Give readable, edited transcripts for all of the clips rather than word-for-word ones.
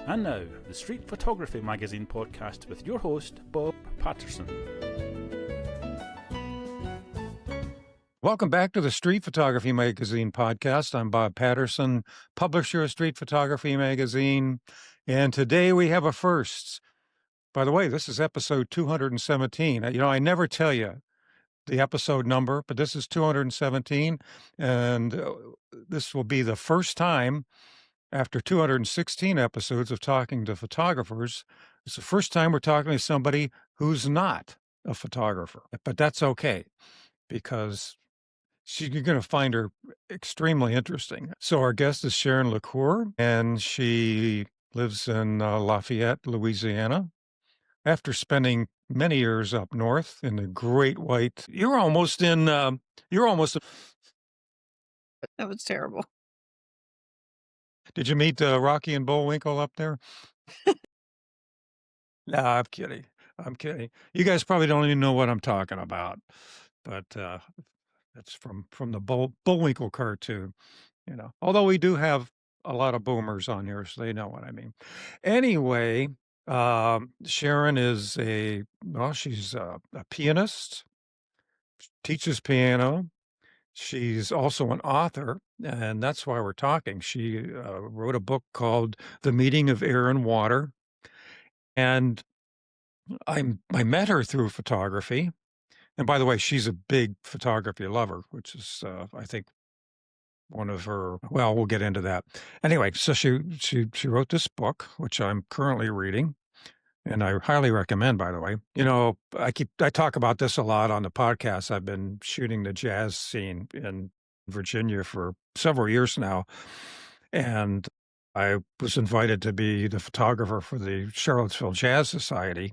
And now, the Street Photography Magazine podcast with your host, Bob Patterson. Welcome back to the Street Photography Magazine podcast. I'm Bob Patterson, publisher of Street Photography Magazine, and today we have a first. By the way, this is episode 217. I never tell you the episode number, but this is 217, and this will be the first time after 216 episodes of talking to photographers. It's the first time we're talking to somebody who's not a photographer, but that's okay because you're going to find her extremely interesting. So our guest is Sharon LaCour, and she lives in Lafayette, Louisiana. After spending many years up north in the Great White, you're almost. That was terrible. Did you meet Rocky and Bullwinkle up there? No, I'm kidding. You guys probably don't even know what I'm talking about, but that's from the Bullwinkle cartoon, Although we do have a lot of boomers on here, so they know what I mean. Anyway, Sharon is she's a pianist, teaches piano. She's also an author, and that's why we're talking. She wrote a book called The Meeting of Air and Water, and I met her through photography. And by the way, she's a big photography lover, which is, I think, one of her. Well, we'll get into that. Anyway, so she wrote this book, which I'm currently reading, and I highly recommend. By the way, I talk about this a lot on the podcast. I've been shooting the jazz scene in Virginia for several years now, and I was invited to be the photographer for the Charlottesville Jazz Society,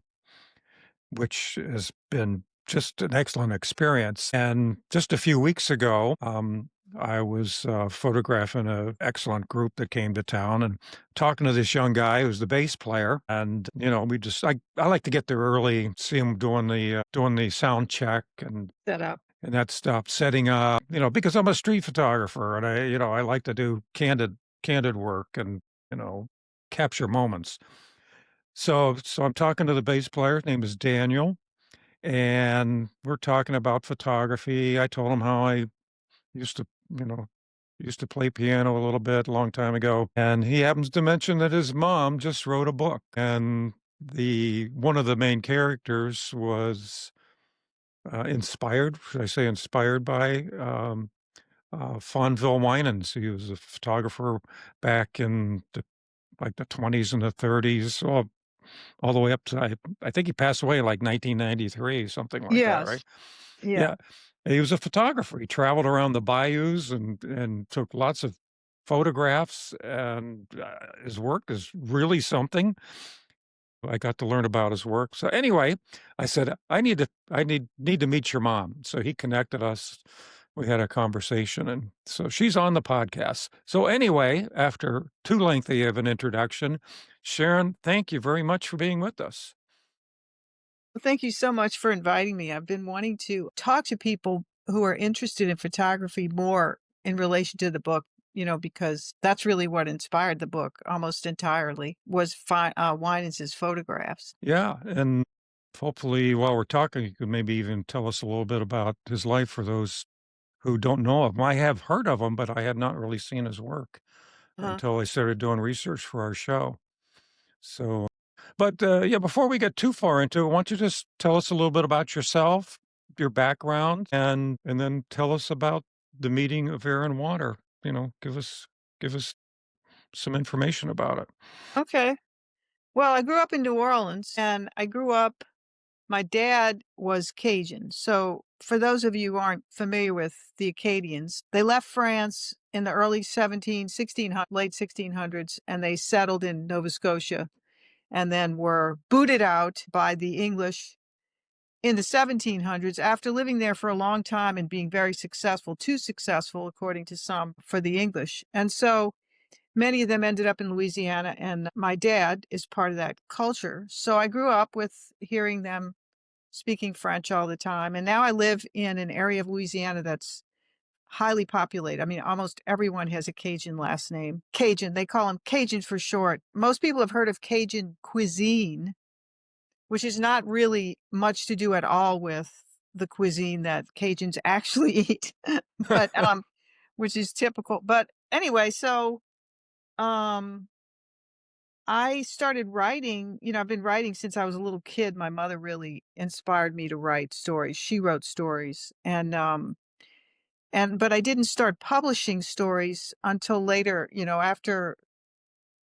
which has been just an excellent experience. And just a few weeks ago, I was photographing an excellent group that came to town and talking to this young guy who's the bass player. And, I like to get there early, see him doing the sound check and Set up. And that stuff, setting up, because I'm a street photographer and I like to do candid work and, capture moments. So I'm talking to the bass player. His name is Daniel. And we're talking about photography. I told him how I used to play piano a little bit a long time ago. And he happens to mention that his mom just wrote a book. And one of the main characters was inspired by Fonville Winans. He was a photographer back in the 20s and the 30s, all the way up to, I think he passed away in 1993, something like that, right? Yeah. He was a photographer. He traveled around the bayous and took lots of photographs, and his work is really something. I got to learn about his work. So anyway, I said, I need to meet your mom. So he connected us. We had a conversation, and so she's on the podcast. So anyway, after too lengthy of an introduction, Sharon, thank you very much for being with us. Well, thank you so much for inviting me. I've been wanting to talk to people who are interested in photography more in relation to the book, because that's really what inspired the book almost entirely was Winans' photographs. Yeah, and hopefully while we're talking, you could maybe even tell us a little bit about his life for those who don't know of him. I have heard of him, but I had not really seen his work until I started doing research for our show. So, but before we get too far into it, why don't you just tell us a little bit about yourself, your background, and then tell us about the Meeting of Air and Water. Give us some information about it. Okay. Well, I grew up in New Orleans, and my dad was Cajun. So for those of you who aren't familiar with the Acadians, they left France in the early late 1600s, and they settled in Nova Scotia and then were booted out by the English in the 1700s after living there for a long time and being very successful, too successful, according to some, for the English. And so many of them ended up in Louisiana, and my dad is part of that culture. So I grew up with hearing them speaking French all the time. And now I live in an area of Louisiana that's highly populated. I mean, almost everyone has a Cajun last name. Cajun, they call them Cajun for short. Most people have heard of Cajun cuisine, which is not really much to do at all with the cuisine that Cajuns actually eat, but which is typical. But anyway, so I started writing, I've been writing since I was a little kid. My mother really inspired me to write stories. She wrote stories but I didn't start publishing stories until later, after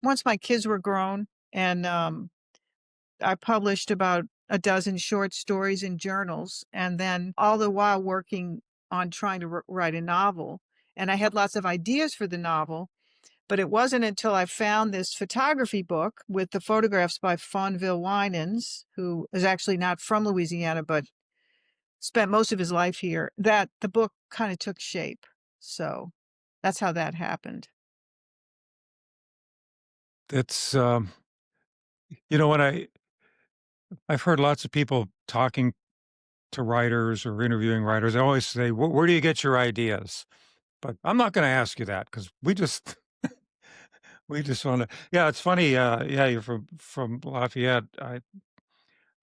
once my kids were grown and I published about a dozen short stories in journals, and then all the while working on trying to write a novel. And I had lots of ideas for the novel, but it wasn't until I found this photography book with the photographs by Fonville Winans, who is actually not from Louisiana, but spent most of his life here, that the book kind of took shape. So that's how that happened. It's, when I've heard lots of people talking to writers or interviewing writers, I always say, where do you get your ideas? But I'm not going to ask you that because we just want to. Yeah, it's funny. Yeah, you're from Lafayette.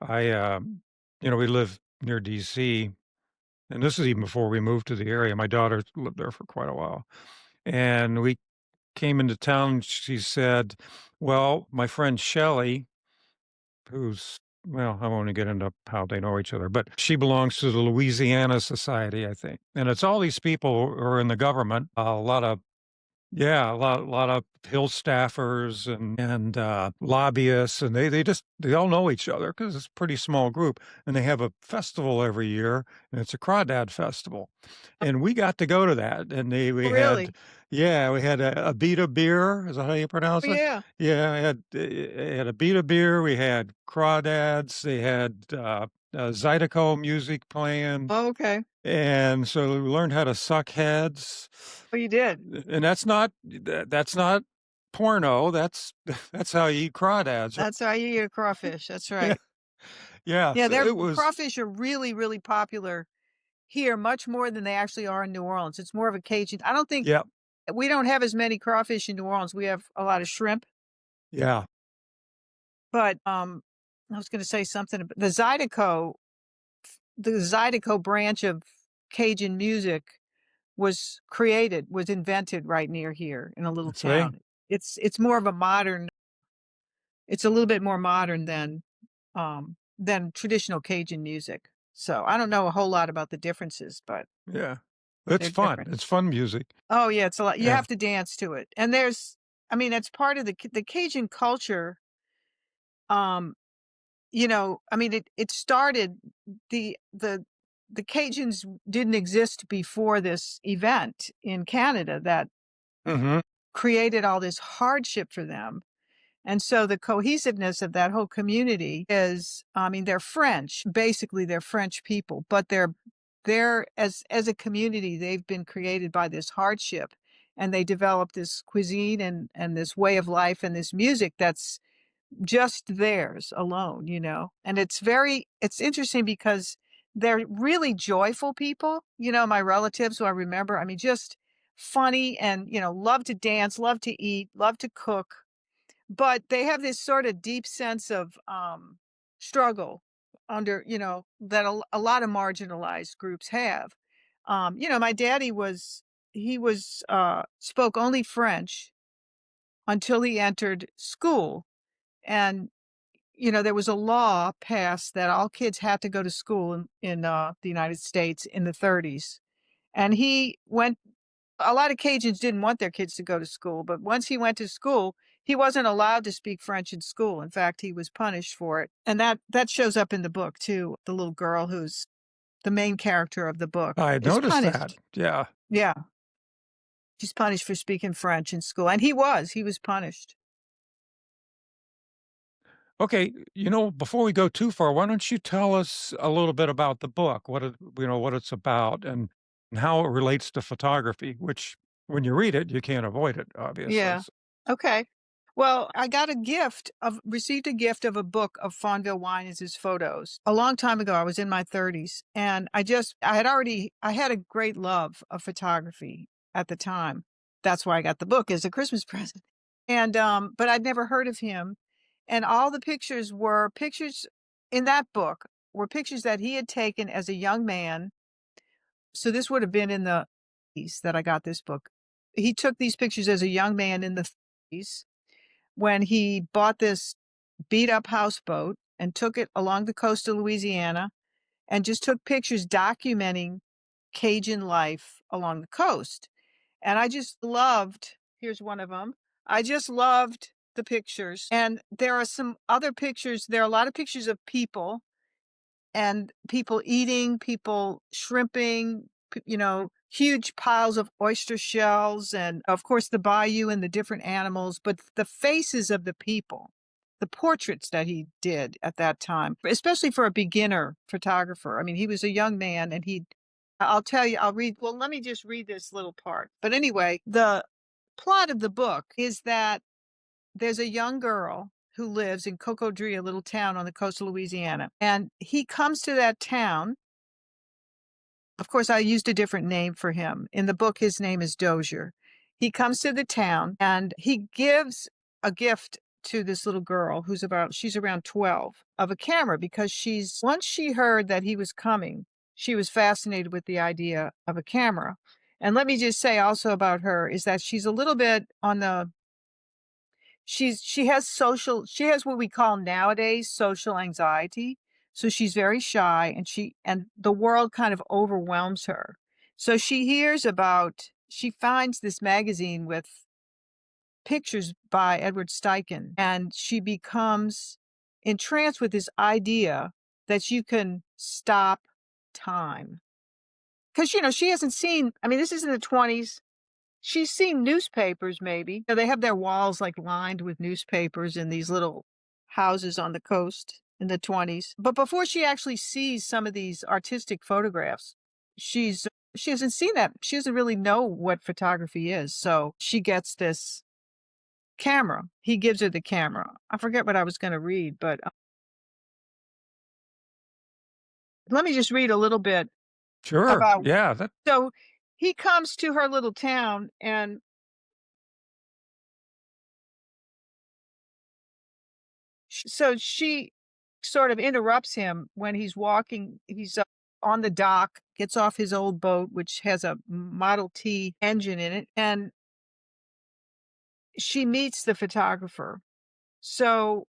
We live near D.C. and this is even before we moved to the area. My daughter lived there for quite a while, and we came into town. She said, "Well, my friend Shelley, who's well, I won't get into how they know each other, but she belongs to the Louisiana Society, I think. And it's all these people who are in the government, a lot of a lot of Hill staffers and lobbyists, and they all know each other because it's a pretty small group, and they have a festival every year, and it's a Crawdad Festival, and we got to go to that, and we Really? we had a beat of beer. Is that how you pronounce Oh, it? yeah. Yeah, I had a beat of beer. We had crawdads. They had Zydeco music playing, Oh, okay. and so we learned how to suck heads. Oh, you did. And that's not porno. That's how you eat crawdads. That's how you eat a crawfish. That's Yeah, right. yeah. Yeah, So their it was. crawfish are really, really popular here, much more than they actually are in New Orleans. It's more of a Cajun. I don't think Yeah, we don't have as many crawfish in New Orleans. We have a lot of shrimp, yeah. but I was going to say something. The Zydeco branch of Cajun music was invented right near here in a little That's right. town. It's more of a modern. It's a little bit more modern than traditional Cajun music. So I don't know a whole lot about the differences, but Yeah, it's they're fun. different. It's fun music. Oh yeah, it's a lot. You Yeah. have to dance to it, and it's part of the Cajun culture. Um, it started the Cajuns didn't exist before this event in Canada that Hmm. created all this hardship for them. And so the cohesiveness of that whole community is, they're French, basically they're French people, but they're as a community, they've been created by this hardship, and they developed this cuisine and this way of life and this music that's just theirs alone, And it's interesting because they're really joyful people, my relatives who I remember, just funny and, love to dance, love to eat, love to cook, but they have this sort of deep sense of struggle under, that a lot of marginalized groups have. My daddy spoke only French until he entered school. And, there was a law passed that all kids had to go to school in the United States in the 30s. And a lot of Cajuns didn't want their kids to go to school, but once he went to school, he wasn't allowed to speak French in school. In fact, he was punished for it. And that shows up in the book too. The little girl who's the main character of the book I is noticed that. punished. Yeah. Yeah. She's punished for speaking French in school. And he was punished. Okay. Before we go too far, why don't you tell us a little bit about the book? What it's about and how it relates to photography, which when you read it, you can't avoid it, obviously. Yeah. Okay. Well, I received a gift of a book of Fonville Winans' photos. A long time ago, I was in my 30s, and I had a great love of photography at the time. That's why I got the book as a Christmas present. And, but I'd never heard of him. And all the pictures in that book were pictures that he had taken as a young man. So this would have been in the 80s that I got this book. He took these pictures as a young man in the 30s when he bought this beat up houseboat and took it along the coast of Louisiana and just took pictures documenting Cajun life along the coast. And I just loved, here's one of them. I just loved the pictures. And there are some other pictures. There are a lot of pictures of people and people eating, people shrimping, huge piles of oyster shells, and of course the bayou and the different animals, but the faces of the people, the portraits that he did at that time, especially for a beginner photographer. I mean, he was a young man and I'll tell you, let me just read this little part. But anyway, the plot of the book is that there's a young girl who lives in Cocodrie, a little town on the coast of Louisiana. And he comes to that town. Of course, I used a different name for him. In the book, his name is Dozier. He comes to the town and he gives a gift to this little girl she's around 12, of a camera, because once she heard that he was coming, she was fascinated with the idea of a camera. And let me just say also about her is that she's a little bit on the she has what we call nowadays social anxiety. So she's very shy and the world kind of overwhelms her. So she finds this magazine with pictures by Edward Steichen, and she becomes entranced with this idea that you can stop time. Because, she hasn't seen, I mean, this is in the 20s. She's seen newspapers, maybe. They have their walls like lined with newspapers in these little houses on the coast in the 20s. But before she actually sees some of these artistic photographs, she hasn't seen that. She doesn't really know what photography is. So she gets this camera. He gives her the camera. I forget what I was going to read, but let me just read a little bit. Sure. Yeah. So he comes to her little town and so she sort of interrupts him when he's walking. He's on the dock, gets off his old boat, which has a Model T engine in it, and she meets the photographer. So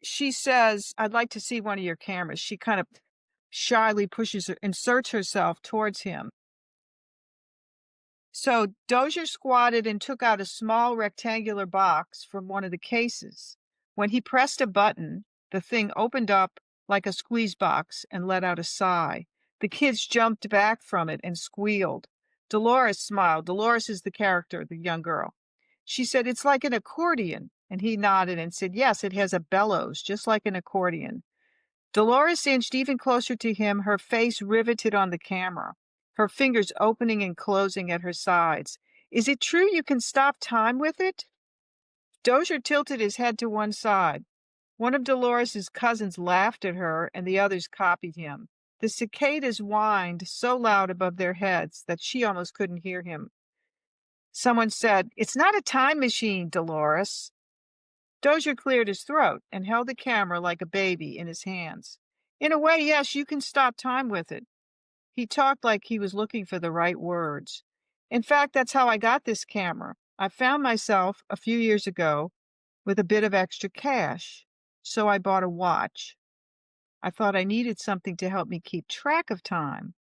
she says, "I'd like to see one of your cameras." She kind of shyly inserts herself towards him. So Dozier squatted and took out a small rectangular box from one of the cases. When he pressed a button, the thing opened up like a squeeze box and let out a sigh. The kids jumped back from it and squealed. Dolores smiled. Dolores is the character, the young girl. She said, "It's like an accordion." And he nodded and said, "Yes, it has a bellows, just like an accordion." Dolores inched even closer to him, her face riveted on the camera, her fingers opening and closing at her sides. "Is it true you can stop time with it?" Dozier tilted his head to one side. One of Dolores's cousins laughed at her, and the others copied him. The cicadas whined so loud above their heads that she almost couldn't hear him. Someone said, "It's not a time machine, Dolores." Dozier cleared his throat and held the camera like a baby in his hands. "In a way, yes, you can stop time with it." He talked like he was looking for the right words. "In fact, that's how I got this camera. I found myself, a few years ago, with a bit of extra cash, so I bought a watch. I thought I needed something to help me keep track of time.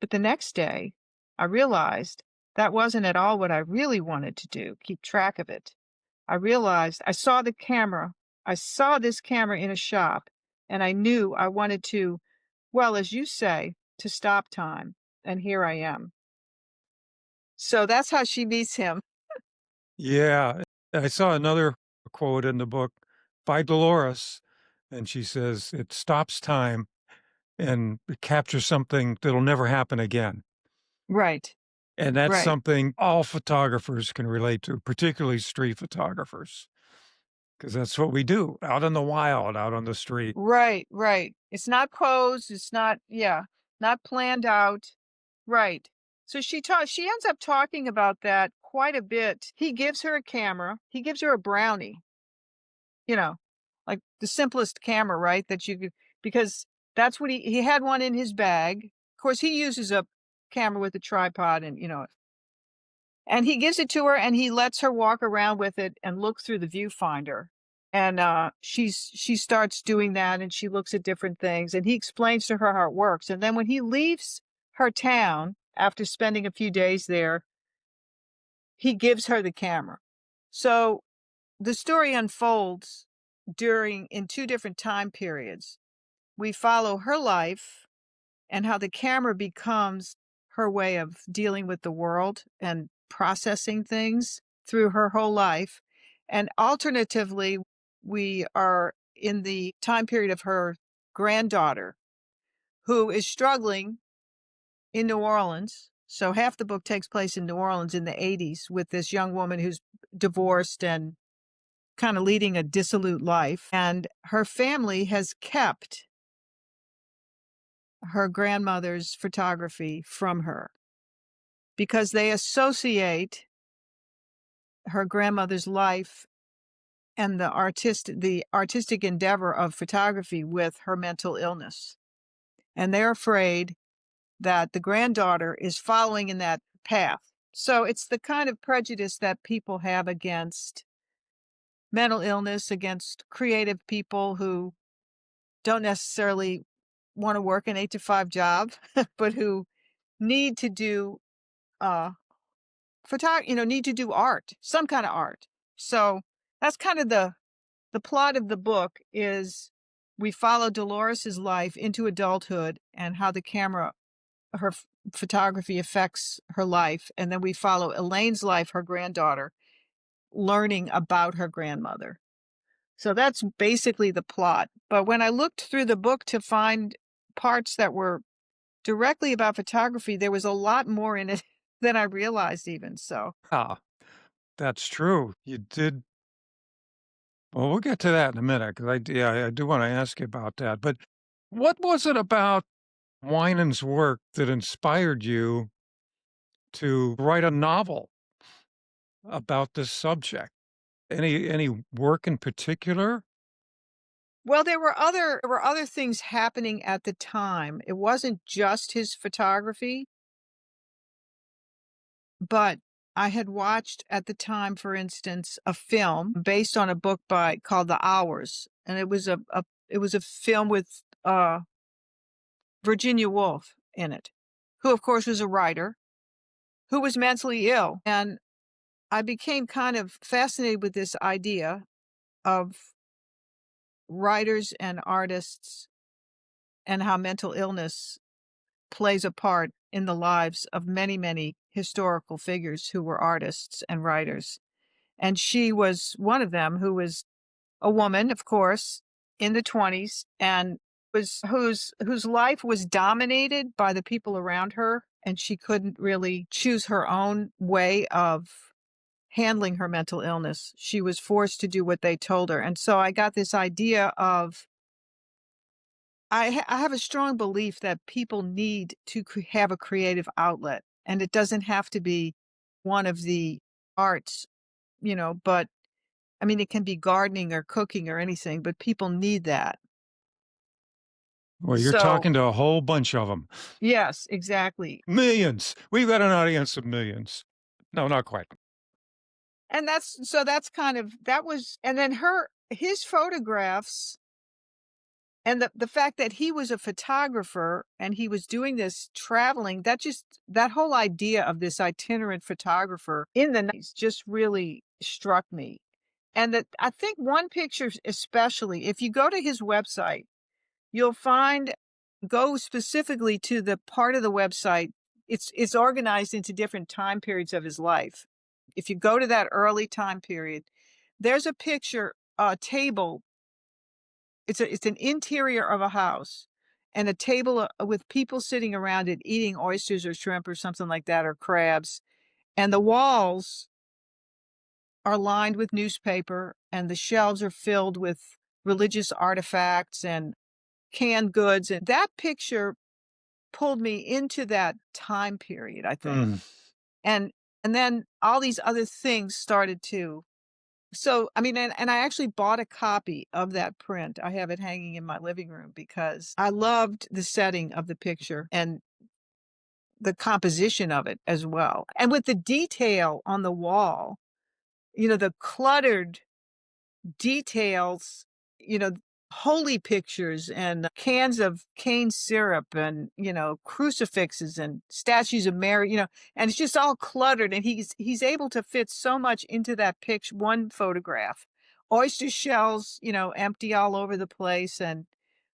But the next day, I realized that wasn't at all what I really wanted to do, keep track of it. I realized I saw this camera in a shop, and I knew I wanted to, well, as you say, to stop time. And here I am." So that's how she meets him. Yeah. I saw another quote in the book by Dolores, and she says, "It stops time and it captures something that'll never happen again." Right. And that's Right. something all photographers can relate to, particularly street photographers, because that's what we do out in the wild, out on the street. Right, right. It's not posed, it's not, yeah, not planned out. Right. So she ends up talking about that quite a bit. He gives her a camera. He gives her a brownie, you know, like the simplest camera, right? That you could, because that's what he had one in his bag. Of course, he uses a camera with a tripod and, and he gives it to her and he lets her walk around with it and look through the viewfinder. And she starts doing that and she looks at different things and he explains to her how it works. And then when he leaves her town after spending a few days there, he gives her the camera. So the story unfolds in two different time periods. We follow her life and how the camera becomes her way of dealing with the world and processing things through her whole life. And alternatively, we are in the time period of her granddaughter, who is struggling in New Orleans. So half the book takes place in New Orleans in the 80s with this young woman who's divorced and kind of leading a dissolute life. And her family has kept her grandmother's photography from her because they associate her grandmother's life and the artistic endeavor of photography with her mental illness. And they're afraid that the granddaughter is following in that path. So it's the kind of prejudice that people have against mental illness, against creative people who don't necessarily want to work an 8-to-5 job, but who need to do need to do art, some kind of art. So that's kind of the plot of the book is we follow Dolores's life into adulthood and how the camera, her photography affects her life. And then we follow Elaine's life, her granddaughter, learning about her grandmother. So that's basically the plot. But when I looked through the book to find parts that were directly about photography, there was a lot more in it than I realized even. So, Ah, that's true. You did. Well, we'll get to that in a minute because I do want to ask you about that. But what was it about Winans' work that inspired you to write a novel about this subject? Any work in particular? well, there were other things happening at the time. It wasn't just his photography, but I had watched at the time, for instance, a film based on a book called The Hours, and it was a film with Virginia Woolf in it, who of course was a writer who was mentally ill, and I became kind of fascinated with this idea of writers and artists and how mental illness plays a part in the lives of many, many historical figures who were artists and writers. And she was one of them, who was a woman, of course, in the 20s and was whose life was dominated by the people around her, and she couldn't really choose her own way of handling her mental illness. She was forced to do what they told her. And so I got this idea of I have a strong belief that people need to have a creative outlet, and it doesn't have to be one of the arts, but I mean, it can be gardening or cooking or anything, but people need that. Well, you're So, talking to a whole bunch of them. yes, exactly. Millions. We've got an audience of millions. No, not quite. And that's kind of that was and then his photographs and the fact that he was a photographer and he was doing this traveling, that whole idea of this itinerant photographer in the 90s just really struck me. And that I think one picture especially, if you go to his website, you'll go specifically to the part of the website. It's organized into different time periods of his life. If you go to that early time period, there's a picture, a table. It's an interior of a house, and a table with people sitting around it eating oysters or shrimp or something like that, or crabs. And the walls are lined with newspaper, and the shelves are filled with religious artifacts and canned goods. And that picture pulled me into that time period, I think. Mm. And then all these other things started to. So, I mean, and I actually bought a copy of that print. I have it hanging in my living room because I loved the setting of the picture and the composition of it as well. And with the detail on the wall, the cluttered details, holy pictures and cans of cane syrup and, crucifixes and statues of Mary, and it's just all cluttered. And he's able to fit so much into that picture, one photograph. Oyster shells, empty all over the place. And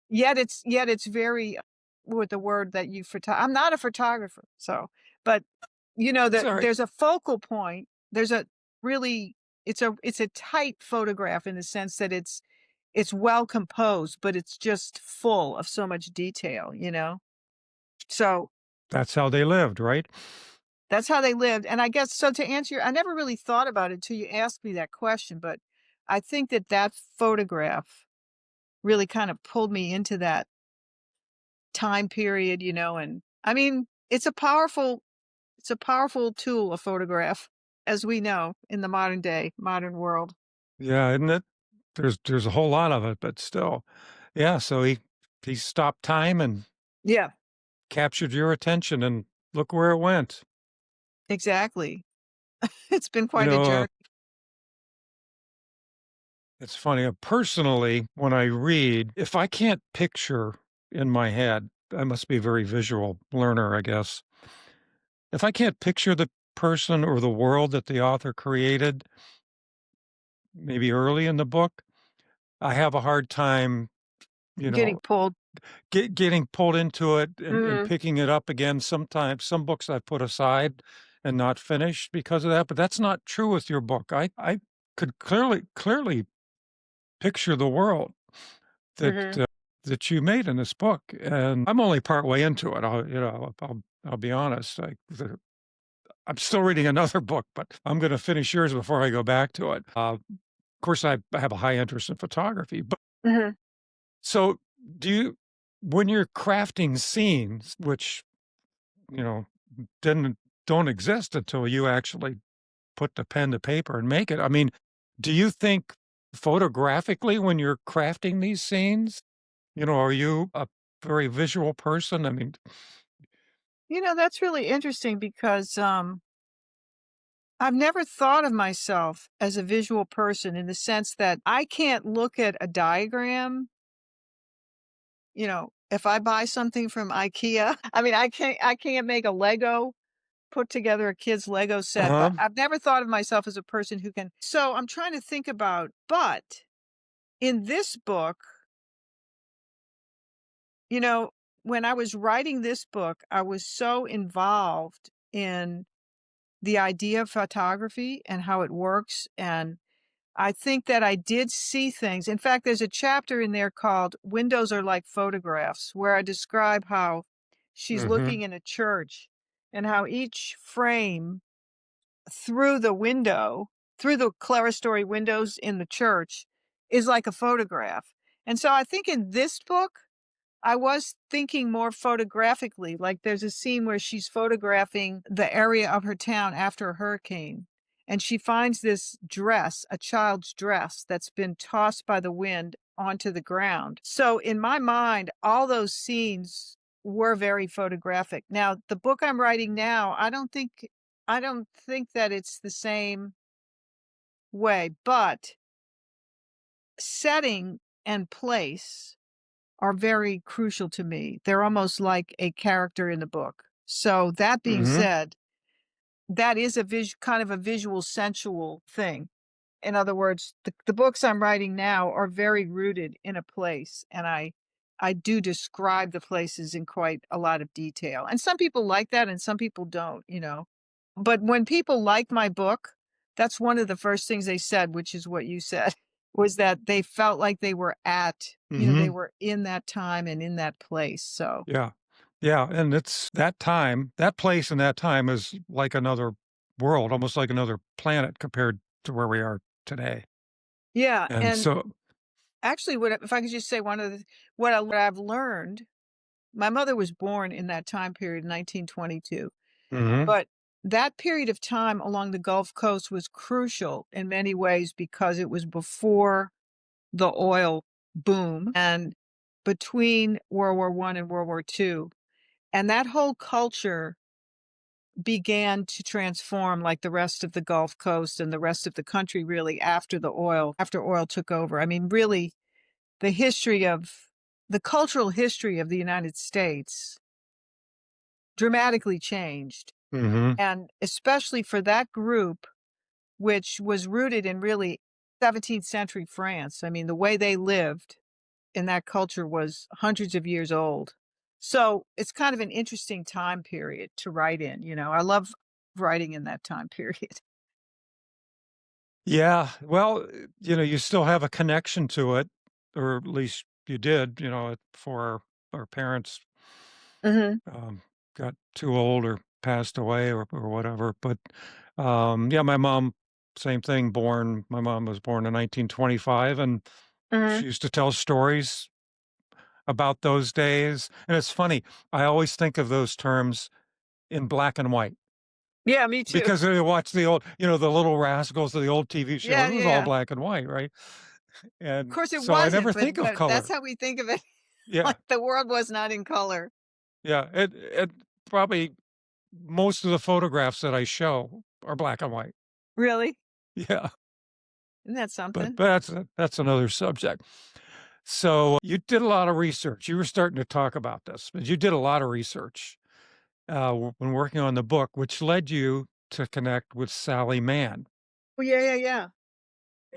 yet it's very, with the word that I'm not a photographer. So, but Sorry. there's a focal point. There's a really, it's a tight photograph in the sense that it's well composed, but it's just full of so much detail, So That's how they lived, right? that's how they lived. And I guess, so to answer I never really thought about it till you asked me that question, but I think that photograph really kind of pulled me into that time period, and I mean, it's a powerful tool, a photograph, as we know in the modern world. Yeah, isn't it? There's a whole lot of it, but still. Yeah, so he stopped time and Yeah, captured your attention, and look where it went. exactly. It's been You quite a know, journey. it's funny, personally, when I read, if I can't picture in my head, I must be a very visual learner, I guess. If I can't picture the person or the world that the author created, maybe early in the book, I have a hard time, you Getting know, pulled. getting pulled into it and Mhm. picking it up again. Sometimes some books I put aside and not finished because of that, but that's not true with your book. I could clearly picture the world that Mhm. that you made in this book, and I'm only part way into it. I'll be honest. I'm still reading another book, but I'm going to finish yours before I go back to it. Of course, I have a high interest in photography, but Mhm. so do you, when you're crafting scenes, which you know didn't don't exist until you actually put the pen to paper and make it. I mean, do you think photographically when you're crafting these scenes? Are you a very visual person? I mean, That's really interesting because I've never thought of myself as a visual person in the sense that I can't look at a diagram. If I buy something from IKEA, I mean, I can't make a Lego, put together a kid's Lego set, but uh-huh. I've never thought of myself as a person who can. So I'm trying to think about, but in this book, you know, when I was writing this book, I was so involved in the idea of photography and how it works. And I think that I did see things. In fact, there's a chapter in there called Windows Are Like Photographs, where I describe how she's Mhm. looking in a church and how each frame through the window, through the clerestory windows in the church, is like a photograph. And so I think in this book, I was thinking more photographically, like there's a scene where she's photographing the area of her town after a hurricane. And she finds this dress, a child's dress that's been tossed by the wind onto the ground. So in my mind, all those scenes were very photographic. Now, the book I'm writing now, I don't think that it's the same way, but setting and place are very crucial to me. They're almost like a character in the book. So that being Mhm. said, that is a kind of a visual sensual thing. In other words, the books I'm writing now are very rooted in a place, and I do describe the places in quite a lot of detail. And some people like that and some people don't. But when people like my book, that's one of the first things they said, which is what you said. was that they felt like they were they Mhm. were in that time and in that place. So, Yeah. Yeah, and it's that time, that place and that time is like another world, almost like another planet compared to where we are today. yeah. And And so actually, if I could just say one of the, what I've learned, my mother was born in that time period, 1922. Mhm. But that period of time along the Gulf Coast was crucial in many ways because it was before the oil boom and between World War I and World War II. And that whole culture began to transform like the rest of the Gulf Coast and the rest of the country really after oil took over. I mean, really, the cultural history of the United States dramatically changed. Mhm. And especially for that group, which was rooted in really 17th century France. I mean, the way they lived in that culture was hundreds of years old. So it's kind of an interesting time period to write in. I love writing in that time period. Yeah, well, you still have a connection to it, or at least you did, before our parents, Hmm. um, got too old or passed away or whatever, but, yeah, my mom, same thing, my mom was born in 1925, and Hmm. she used to tell stories about those days, and it's funny, I always think of those terms in black and white Yeah, me too. because I watch the old, the Little Rascals of the old TV shows, Yeah, it was yeah, all yeah. black and white, right? Of And course, it so I never wasn't, think of but that's color. how we think of it. Yeah, Like the world was not in color. yeah, it probably most of the photographs that I show are black and white. Really? Yeah, Isn't that but something? that's another subject. So, you did a lot of research. You were starting to talk about this, but you did a lot of research, when working on the book, which led you to connect with Sally Mann, Oh, yeah, yeah, yeah.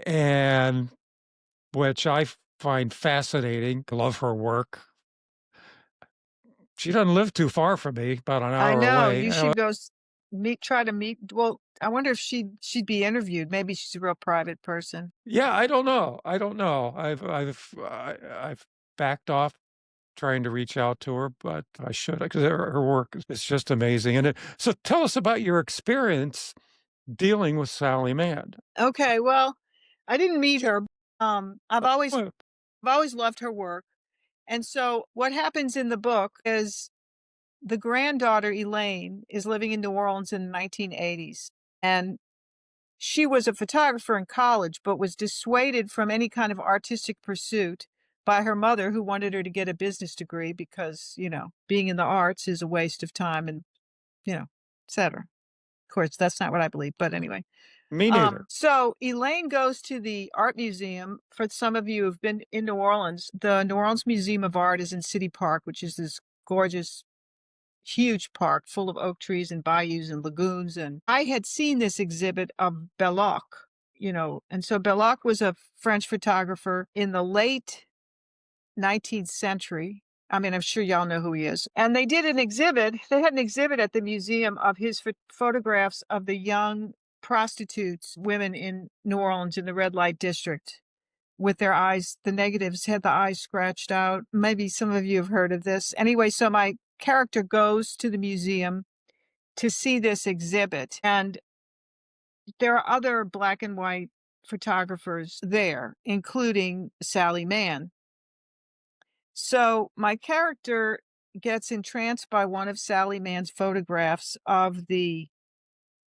and which I find fascinating. Love her work. She doesn't live too far from me, about an I hour know. away. You should go try to meet. Well, I wonder if she'd be interviewed. Maybe she's a real private person. Yeah, I don't know. I don't know. I've backed off trying to reach out to her, but I should because her work is just amazing. So tell us about your experience dealing with Sally Mann. Okay, well, I didn't meet her. Well, I've always loved her work. And so what happens in the book is the granddaughter Elaine is living in New Orleans in the 1980s, and she was a photographer in college, but was dissuaded from any kind of artistic pursuit by her mother, who wanted her to get a business degree because, being in the arts is a waste of time and, et cetera. Of course, that's not what I believe, but anyway. me neither. So Elaine goes to the art museum. For some of you who've been in New Orleans, the New Orleans Museum of Art is in City Park, which is this gorgeous, huge park full of oak trees and bayous and lagoons. And I had seen this exhibit of Belloc, and so Belloc was a French photographer in the late 19th century. I mean, I'm sure y'all know who he is. And they had an exhibit at the museum of his photographs of the young prostitutes, women in New Orleans in the red light district with their eyes, the negatives had the eyes scratched out. Maybe some of you have heard of this. Anyway, so my character goes to the museum to see this exhibit, and there are other black and white photographers there, including Sally Mann. So my character gets entranced by one of Sally Mann's photographs of the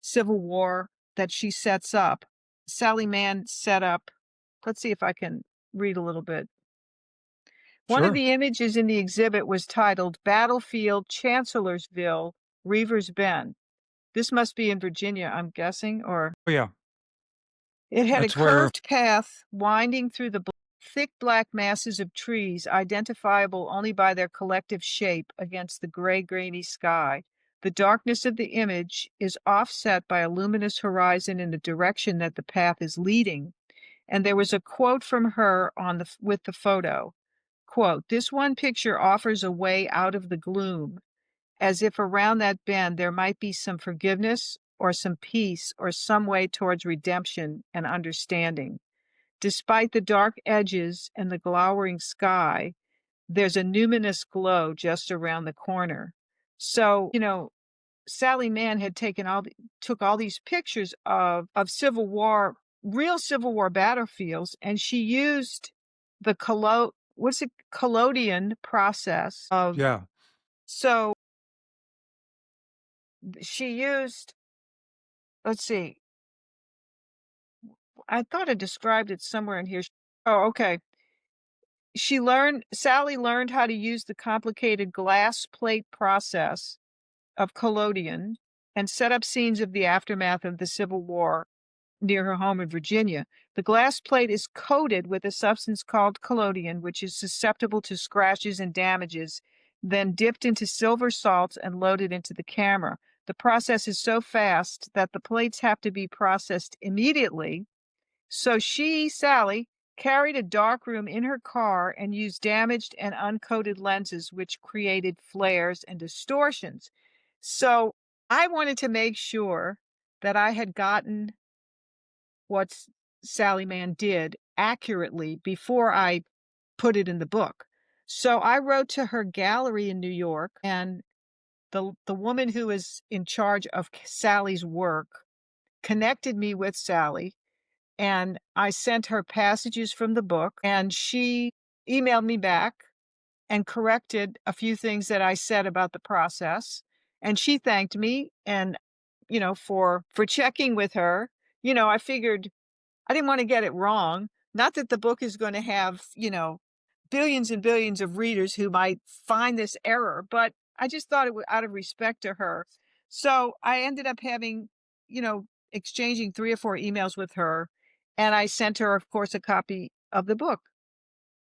Civil War that she sets up. Sally Mann set up, let's see if I can read a little bit. One of Sure. the images in the exhibit was titled Battlefield Chancellorsville, Reaver's Bend. This must be in Virginia, I'm guessing, or Oh, yeah, it had a that's where curved path winding through the thick black masses of trees, identifiable only by their collective shape against the gray, grainy sky. The darkness of the image is offset by a luminous horizon in the direction that the path is leading. And there was a quote from her with the photo. Quote, "This one picture offers a way out of the gloom, as if around that bend there might be some forgiveness or some peace or some way towards redemption and understanding." Despite the dark edges and the glowering sky, there's a numinous glow just around the corner. So, Sally Mann had took all these pictures of Civil War, real Civil War battlefields, and she used the collodion process of. Yeah. So she used, let's see, I thought I described it somewhere in here. Oh, okay. Sally learned how to use the complicated glass plate process of collodion and set up scenes of the aftermath of the Civil War near her home in Virginia. The glass plate is coated with a substance called collodion, which is susceptible to scratches and damages, then dipped into silver salts and loaded into the camera. The process is so fast that the plates have to be processed immediately. So Sally, carried a darkroom in her car and used damaged and uncoated lenses, which created flares and distortions. So I wanted to make sure that I had gotten what Sally Mann did accurately before I put it in the book. So I wrote to her gallery in New York, and the woman who is in charge of Sally's work connected me with Sally, and I sent her passages from the book, and she emailed me back and corrected a few things that I said about the process. And she thanked me and, for checking with her. I figured I didn't want to get it wrong. Not that the book is going to have, billions and billions of readers who might find this error, but I just thought it was out of respect to her. So I ended up having, exchanging 3 or 4 emails with her, and I sent her, of course, a copy of the book.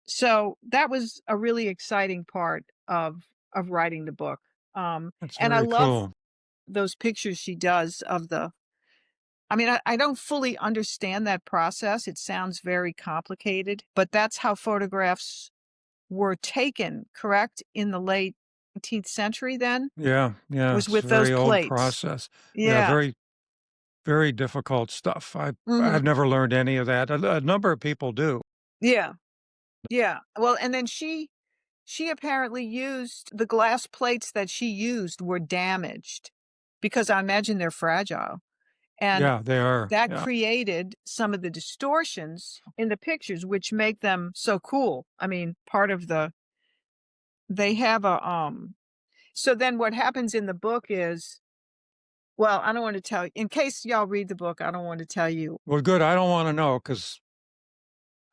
So that was a really exciting part of writing the book. That's And I very love cool. those pictures she does of I don't fully understand that process. It sounds very complicated, but that's how photographs were taken, correct? In the late 19th century then? Yeah, yeah, Was it's a with those very old plates. process. Yeah, Yeah. very, very difficult stuff. I've Mhm. never learned any of that. A number of people do. Yeah. Yeah. Well, and then she apparently used the glass plates that she used were damaged because I imagine they're fragile. And Yeah, they are. that Yeah. created some of the distortions in the pictures, which make them so cool. I mean, they have so then what happens in the book is, well, I don't want to tell you, in case y'all read the book, I don't want to tell you. Well, good. I don't want to know because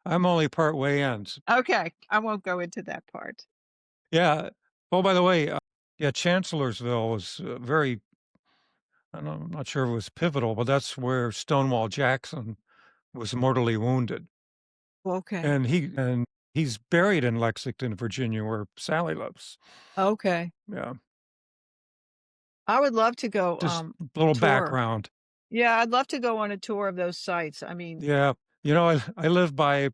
I'm only part way in. Okay, I won't go into that part. Yeah. Oh, by the way, yeah, Chancellorsville was very, I'm not sure if it was pivotal, but that's where Stonewall Jackson was mortally wounded. Okay. And he's buried in Lexington, Virginia, where Sally lives. Okay. Yeah. I would love to go Just a little tour. background. Yeah, I'd love to go on a tour of those sites. I mean, Yeah. I live by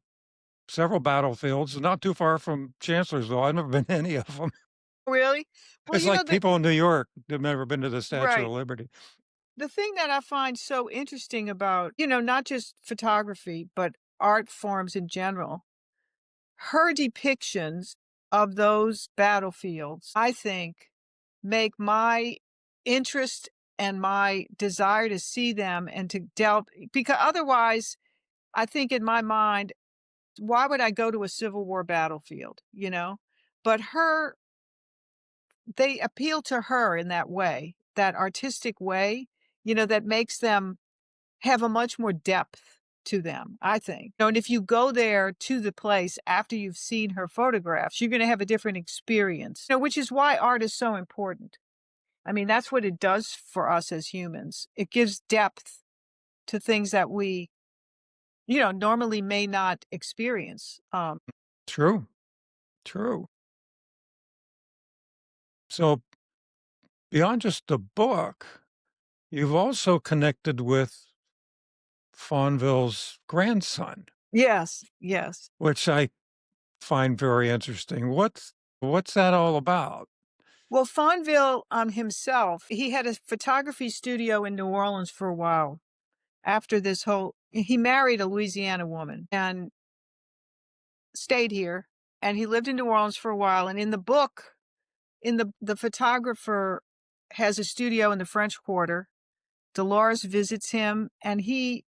several battlefields, not too far from Chancellorsville. I've never been to any of them. really? Well, It's like people in New York have never been to the Statue right. of Liberty. The thing that I find so interesting about, not just photography, but art forms in general, her depictions of those battlefields, I think, make my interest and my desire to see them and to delve, because otherwise, I think in my mind, why would I go to a Civil War battlefield, But they appeal to her in that way, that artistic way, that makes them have a much more depth to them, I think. And if you go there to the place after you've seen her photographs, you're going to have a different experience, which is why art is so important. I mean, that's what it does for us as humans. It gives depth to things that we, normally may not experience. True. True. So beyond just the book, you've also connected with Fonville's grandson, Yes, yes. which I find very interesting. What's that all about? Well, Fonville himself, he had a photography studio in New Orleans for a while after this whole he married a Louisiana woman and stayed here. And he lived in New Orleans for a while. And in the book, the photographer has a studio in the French Quarter. Dolores visits him, and he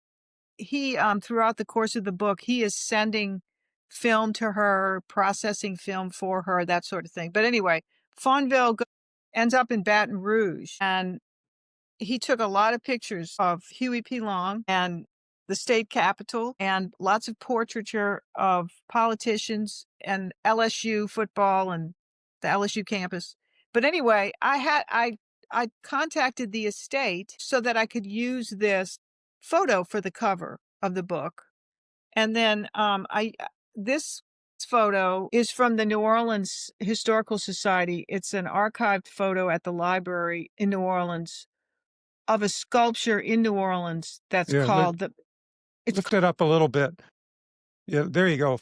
throughout the course of the book, he is sending film to her, processing film for her, that sort of thing. But anyway, Fonville ends up in Baton Rouge, and he took a lot of pictures of Huey P. Long and the state capitol, and lots of portraiture of politicians and LSU football and the LSU campus. But anyway, I contacted the estate so that I could use this photo for the cover of the book. And then this photo is from the New Orleans Historical Society. It's an archived photo at the library in New Orleans of a sculpture in New Orleans that's called lift it up a little bit. Yeah, there you go.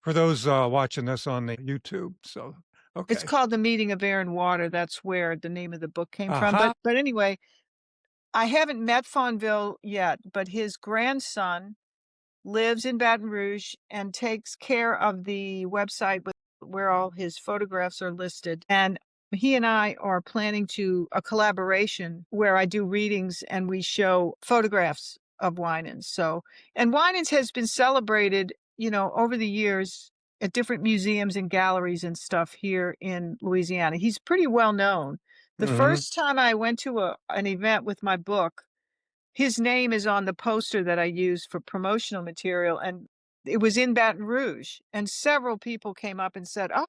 For those watching this on the YouTube. So, okay. It's called The Meeting of Air and Water. That's where the name of the book came from. But anyway, I haven't met Fonville yet, but his grandson lives in Baton Rouge and takes care of the website where all his photographs are listed. And he and I are planning a collaboration where I do readings and we show photographs of Winans. And Winans has been celebrated, over the years at different museums and galleries and stuff here in Louisiana. He's pretty well known. The first time I went to an event with my book, his name is on the poster that I used for promotional material, and it was in Baton Rouge. And several people came up and said, "Oh,"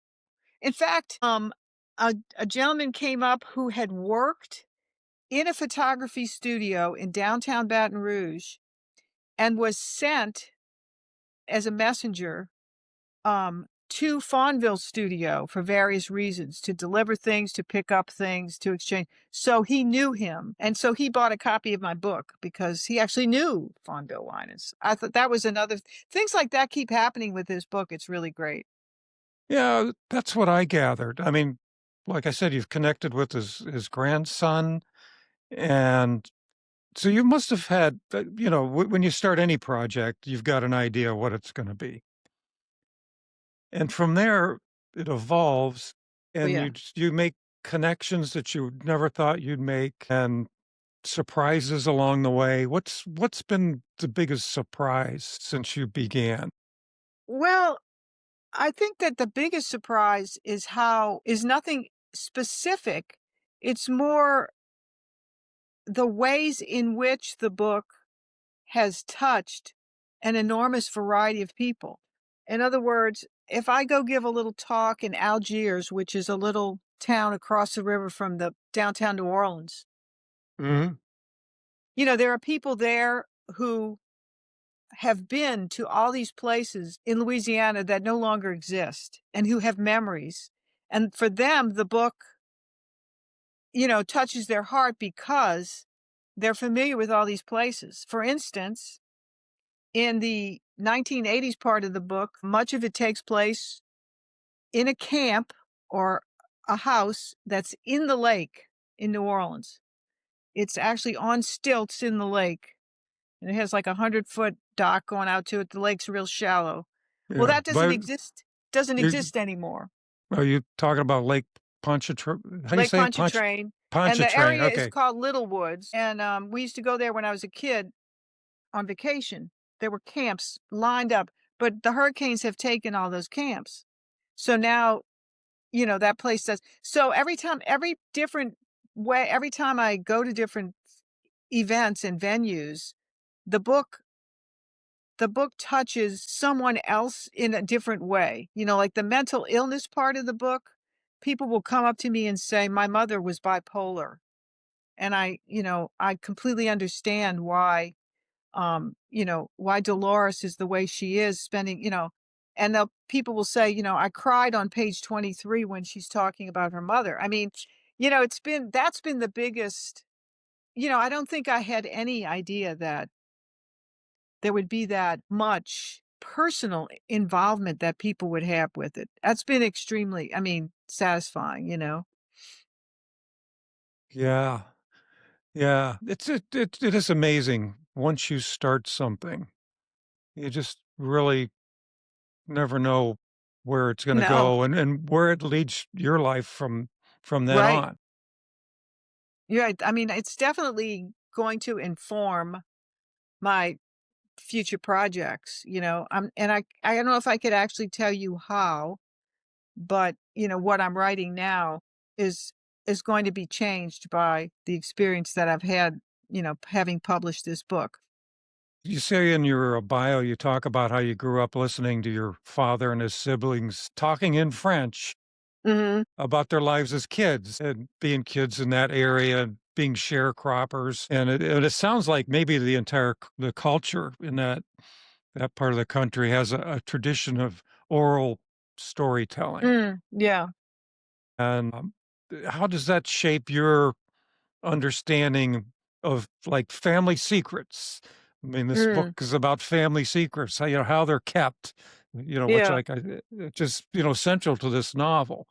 in fact, a gentleman came up who had worked in a photography studio in downtown Baton Rouge and was sent as a messenger to Fonville studio for various reasons, to deliver things, to pick up things, to exchange. So he knew him. And so he bought a copy of my book because he actually knew Fonville Winans. I thought that was things like that keep happening with this book. It's really great. Yeah, that's what I gathered. I mean, like I said, you've connected with his grandson. And so you must have had, when you start any project, you've got an idea what it's going to be. And from there, it evolves, and you make connections that you never thought you'd make, and surprises along the way. What's been the biggest surprise since you began? Well, I think that the biggest surprise is nothing specific. It's more the ways in which the book has touched an enormous variety of people. In other words, if I go give a little talk in Algiers, which is a little town across the river from the downtown New Orleans, there are people there who have been to all these places in Louisiana that no longer exist and who have memories. And for them, the book, touches their heart because they're familiar with all these places. For instance, in the 1980s part of the book, much of it takes place in a camp or a house that's in the lake in New Orleans. It's actually on stilts in the lake. And it has like 100-foot dock going out to it. The lake's real shallow. Yeah, well, that doesn't exist anymore. Are you talking about Lake Pontchartrain? Lake Pontchartrain. And the area is Okay. called Little Woods. And we used to go there when I was a kid on vacation. There were camps lined up, but the hurricanes have taken all those camps. So now, that place does. So every time I go to different events and venues, the book touches someone else in a different way. Like the mental illness part of the book, people will come up to me and say, "My mother was bipolar." And I completely understand why why Dolores is the way she is spending, and people will say, "I cried on page 23 when she's talking about her mother." I mean, that's been the biggest, I don't think I had any idea that there would be that much personal involvement that people would have with it. That's been extremely, satisfying, Yeah. Yeah. It is amazing once you start something. You just really never know where it's gonna No. go and where it leads your life from then Right. on. You're right. I mean, it's definitely going to inform my future projects, and I don't know if I could actually tell you how, but, what I'm writing now is is going to be changed by the experience that I've had, having published this book. You say in your bio, you talk about how you grew up listening to your father and his siblings talking in French Mhm. about their lives as kids and being kids in that area and being sharecroppers. And it sounds like maybe the culture in that part of the country has a tradition of oral storytelling. Yeah. And how does that shape your understanding of like family secrets? I mean, this book Mm. is about family secrets, how they're kept, which Yeah. just, central to this novel.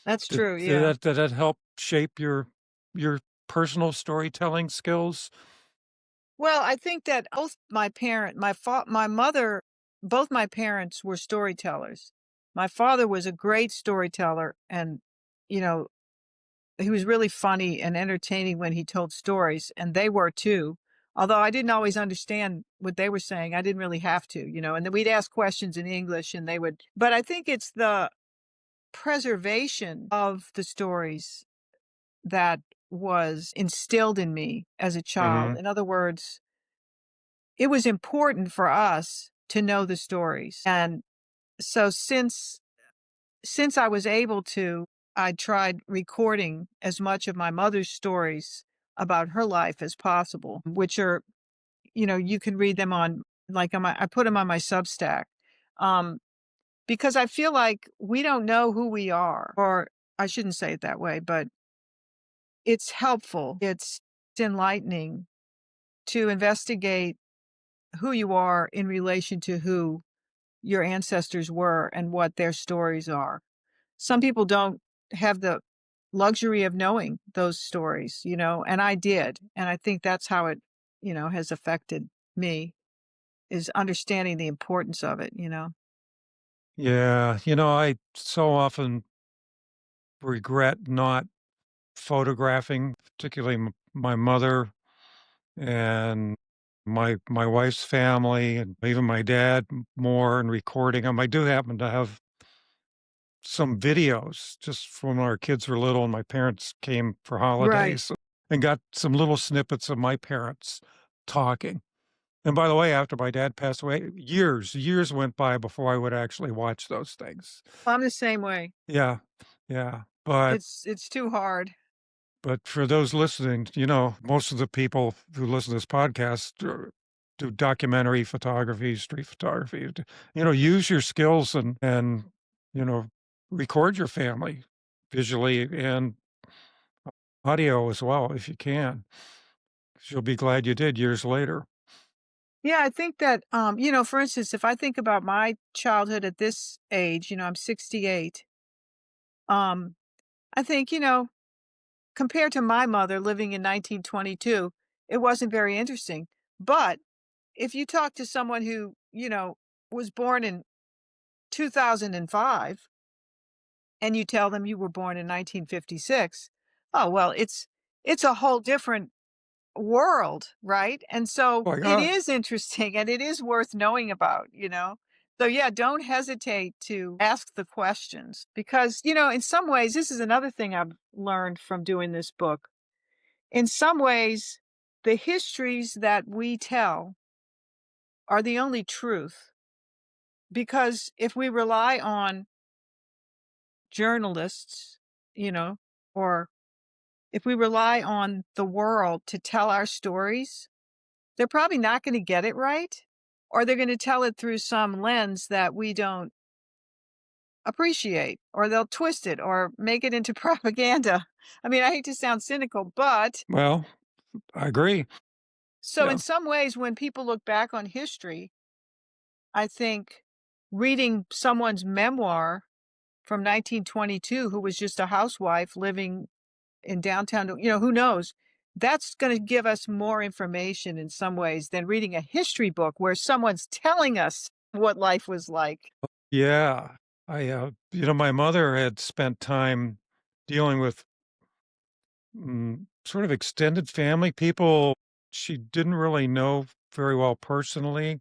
That's Did, true, did yeah. that did that help shape your personal storytelling skills? Well, I think that both my mother both my parents were storytellers. My father was a great storyteller and, you know, he was really funny and entertaining when he told stories, and they were too. Although I didn't always understand what they were saying, I didn't really have to, and then we'd ask questions in English and they would but I think it's the preservation of the stories that was instilled in me as a child. Mhm. In other words, it was important for us to know the stories. And so since I was able to, I tried recording as much of my mother's stories about her life as possible, which are, you can read them on I put them on my Substack. Um, because I feel like we don't know who we are, or I shouldn't say it that way, but it's helpful. It's enlightening to investigate who you are in relation to who your ancestors were and what their stories are. Some people don't have the luxury of knowing those stories, and I did. And I think that's how it, has affected me is understanding the importance of it. Yeah, I so often regret not photographing, particularly my mother and my wife's family, and even my dad more, and recording them. I do happen to have some videos just from when our kids were little and my parents came for Right. holidays and got some little snippets of my parents talking. And by the way, after my dad passed away, years went by before I would actually watch those things. I'm the same way. Yeah. Yeah. But It's too hard. for those listening, most of the people who listen to this podcast do documentary photography, street photography. Use your skills and you know record your family visually and audio as well if you can. 'Cause you'll be glad you did years later. Yeah, I think that, for instance, if I think about my childhood at this age, I'm 68. um, I think, compared to my mother living in 1922, it wasn't very interesting. But if you talk to someone who, was born in 2005 and you tell them you were born in 1956, oh, well, it's a whole different world, right? And so Oh my it God. is interesting and it is worth knowing about. So yeah, don't hesitate to ask the questions because, in some ways, this is another thing I've learned from doing this book. In some ways, the histories that we tell are the only truth because if we rely on journalists, you know, or if we rely on the world to tell our stories, they're probably not going to get it right, or they're going to tell it through some lens that we don't appreciate, or they'll twist it or make it into propaganda. I mean, I hate to sound cynical, but Well, I agree. so in Yeah. some ways, when people look back on history, I think reading someone's memoir from 1922 who was just a housewife living in downtown, who knows? that's going to give us more information in some ways than reading a history book where someone's telling us what life was like. Yeah. My mother had spent time dealing with sort of extended family people she didn't really know very well personally,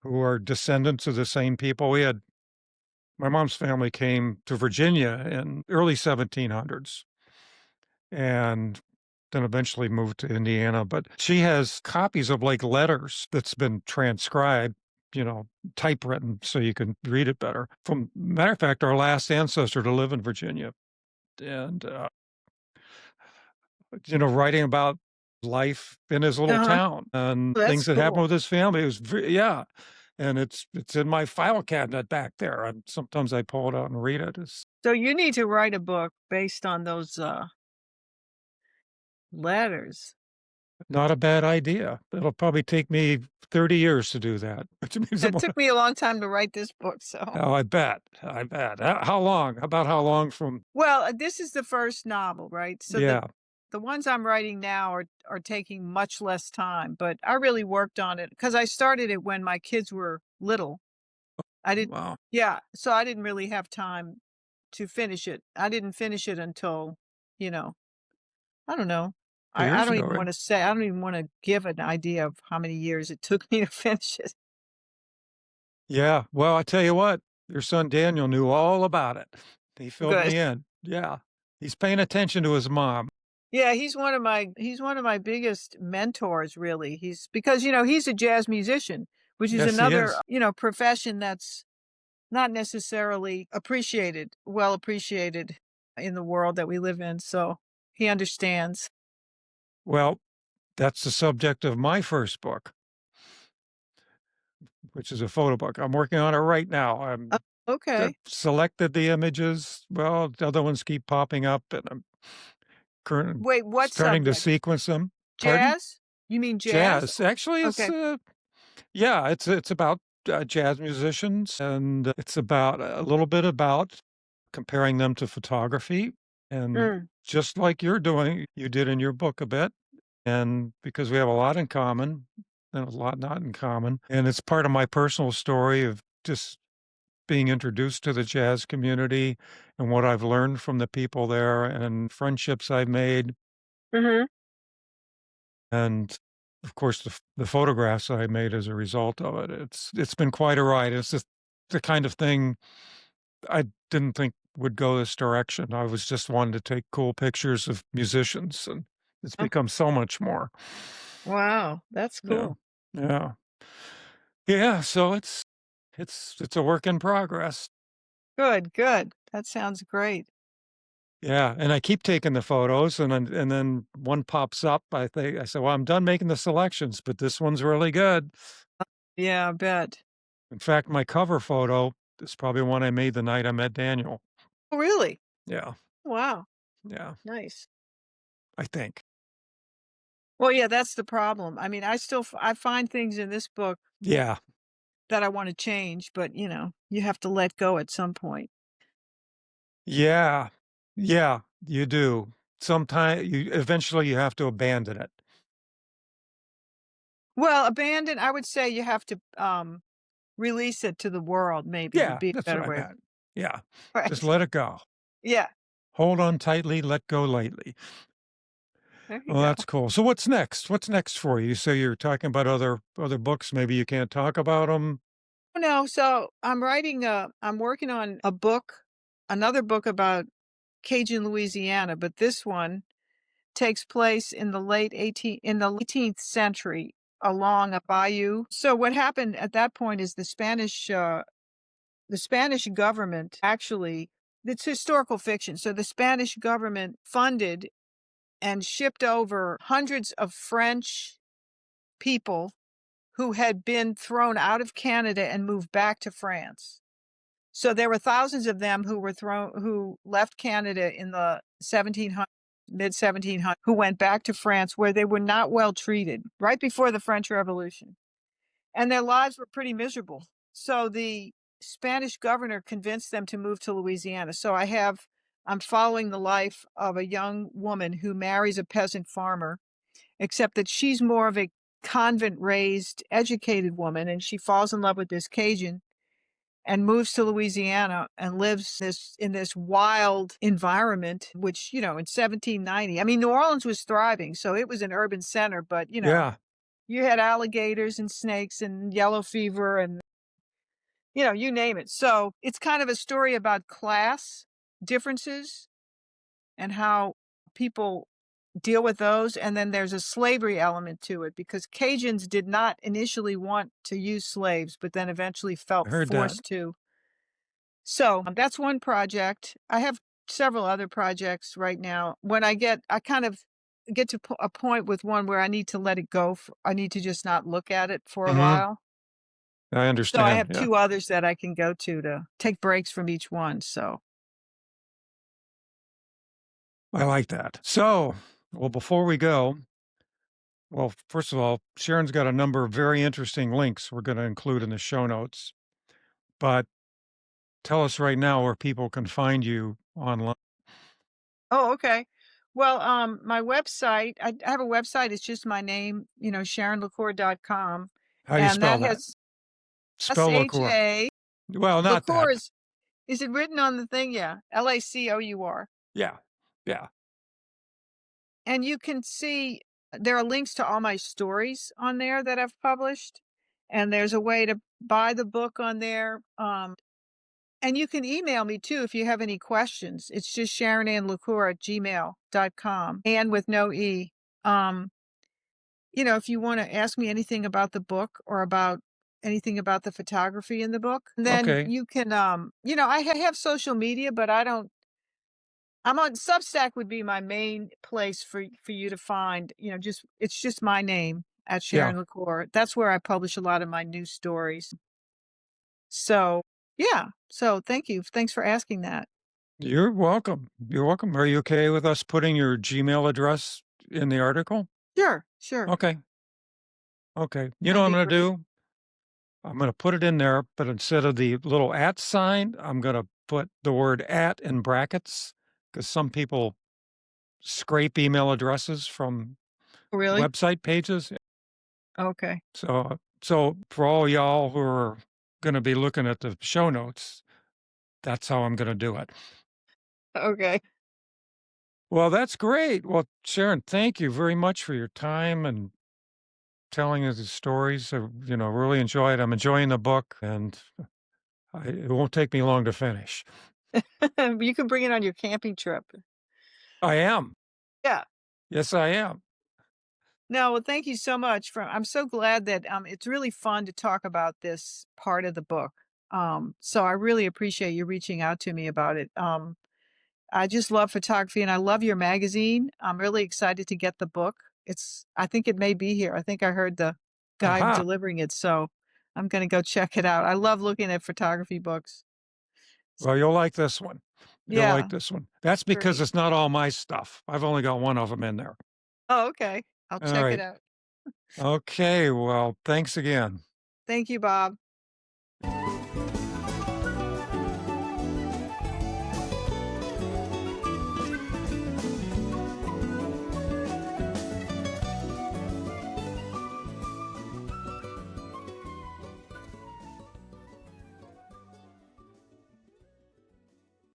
who are descendants of the same people. My mom's family came to Virginia in early 1700s and then eventually moved to Indiana. But she has copies of like letters that's been transcribed, you know, typewritten so you can read it better. From matter of fact, our last ancestor to live in Virginia. And writing about life in his little Uh-huh. town and That's things that happened cool. with his family. It was yeah. And it's in my file cabinet back there. And sometimes I pull it out and read it. It's So you need to write a book based on those letters. not a bad idea. It'll probably take me 30 years to do that, which means It took me a long time to write this book, so. oh, I bet. I bet. How long? About how long from Well, this is the first novel, right? So yeah. the ones I'm writing now are taking much less time, but I really worked on it because I started it when my kids were little. I did Wow. Yeah, so I didn't really have time to finish it. I didn't finish it until, you know, I don't know. I Years don't ago, even right? wanna say I don't even wanna give an idea of how many years it took me to finish it. Yeah. Well, I tell you what, your son Daniel knew all about it. He filled Good. me in. Yeah. He's paying attention to his mom. Yeah, he's one of my biggest mentors, really. He's because, he's a jazz musician, which is Yes, he another, is. profession that's not necessarily well appreciated in the world that we live in, so he understands. Well, that's the subject of my first book, which is a photo book. I'm working on it right now. Oh, I've okay. selected the images. Well, the other ones keep popping up, and I'm currently Wait, what starting to subject? sequence them. Pardon? Jazz? You mean jazz? Jazz. Actually, Okay. yeah, it's about jazz musicians, and it's about a little bit about comparing them to photography, and Mm, just like you did in your book a bit, and because we have a lot in common and a lot not in common, and it's part of my personal story of just being introduced to the jazz community and what I've learned from the people there and friendships I've made, mhm. and of course the photographs I made as a result of it. It's been quite a ride. It's just the kind of thing I didn't think would go this direction. I was just wanting to take cool pictures of musicians, and it's Oh, become so much more. wow, that's Yeah. cool. Yeah. Yeah, so it's a work in progress. Good, good. That sounds great. Yeah, and I keep taking the photos and then one pops up. I say, "Well, I'm done making the selections, but this one's really good." Yeah, I bet. In fact, my cover photo is probably one I made the night I met Daniel. Oh, really? Yeah, Wow, yeah, nice. I think. Well, yeah, that's the problem. I mean, I find things in this book Yeah, that I wanna change, but, you have to let go at some point. yeah, yeah, you do. Sometime you eventually you have to abandon it. Well, abandon I would say you have to, release it to the world maybe would Yeah, be a that's better what I way of meant. Yeah, just right. let it go. Yeah, Hold on tightly, let go lightly. there you Well, go. that's cool. So what's next? What's next for you? So you're talking about other books, maybe you can't talk about them. No, so I'm working on another book about Cajun Louisiana, but this one takes place in the 18th century along a bayou. So what happened at that point is the Spanish government actually it's historical fiction. So the Spanish government funded and shipped over hundreds of French people who had been thrown out of Canada and moved back to France. So there were thousands of them who left Canada in the 1700s, mid 1700s, who went back to France where they were not well treated right before the French Revolution. And their lives were pretty miserable. So the Spanish governor convinced them to move to Louisiana. I'm following the life of a young woman who marries a peasant farmer except that she's more of a convent-raised, educated woman, and she falls in love with this Cajun and moves to Louisiana and lives in this wild environment, which, in 1790, I mean, New Orleans was thriving, so it was an urban center, but, Yeah. you had alligators and snakes and yellow fever and, you name it. So it's kind of a story about class differences and how people deal with those. And then there's a slavery element to it because Cajuns did not initially want to use slaves, but then eventually felt I heard that. forced to. So that's one project. I have several other projects right now. When I kind of get to a point with one where I need to let it go. I need to just not look at it for a while. I So I understand. have Yeah. 2 others that I can go to take breaks from each one. So I like that. So, well, before we go, well, first of all, Sharon's got a number of very interesting links we're going to include in the show notes. But tell us right now where people can find you online. Oh, okay. Well, my website, I have a website. It's just my name, SharonLaCour.com. How do you And spell that that? has Spell LaCour. SHA. Well, not that. LaCour is it written on the thing? Yeah. LACOUR. Yeah. Yeah. And you can see there are links to all my stories on there that I've published. And there's a way to buy the book on there. And you can email me too if you have any questions. It's just SharonAnnLaCour@gmail.com and with no E. If you want to ask me anything about the book or about anything about the photography in the book, then Okay. you can, I have social media, but I'm on Substack would be my main place for you to find, it's just my name at Sharon Yeah. LaCour. That's where I publish a lot of my news stories. So, yeah. So thank you. Thanks for asking that. You're welcome. You're welcome. Are you okay with us putting your Gmail address in the article? Sure. Sure. Okay. Okay. You know That'd what I'm be going to great. do? I'm going to put it in there, but instead of the little at sign, I'm going to put the word at in brackets because some people scrape email addresses from Really? website pages. Okay. So for all y'all who are going to be looking at the show notes, that's how I'm going to do it. Okay. Well, that's great. Well, Sharon, thank you very much for your time and telling us the stories. Really enjoy it. I'm enjoying the book, and it won't take me long to finish. You can bring it on your camping trip. I am. Yeah. Yes, I am. No, well, thank you so much I'm so glad that it's really fun to talk about this part of the book. So I really appreciate you reaching out to me about it. I just love photography and I love your magazine. I'm really excited to get the book. I think it may be here. I think I heard the guy Aha. delivering it, so I'm going to go check it out. I love looking at photography books. Well, you'll like this one. You'll Yeah, like this one. That's because great. it's not all my stuff. I've only got one of them in there. Oh, okay. I'll All check it right. out. Okay. Well, thanks again. Thank you, Bob.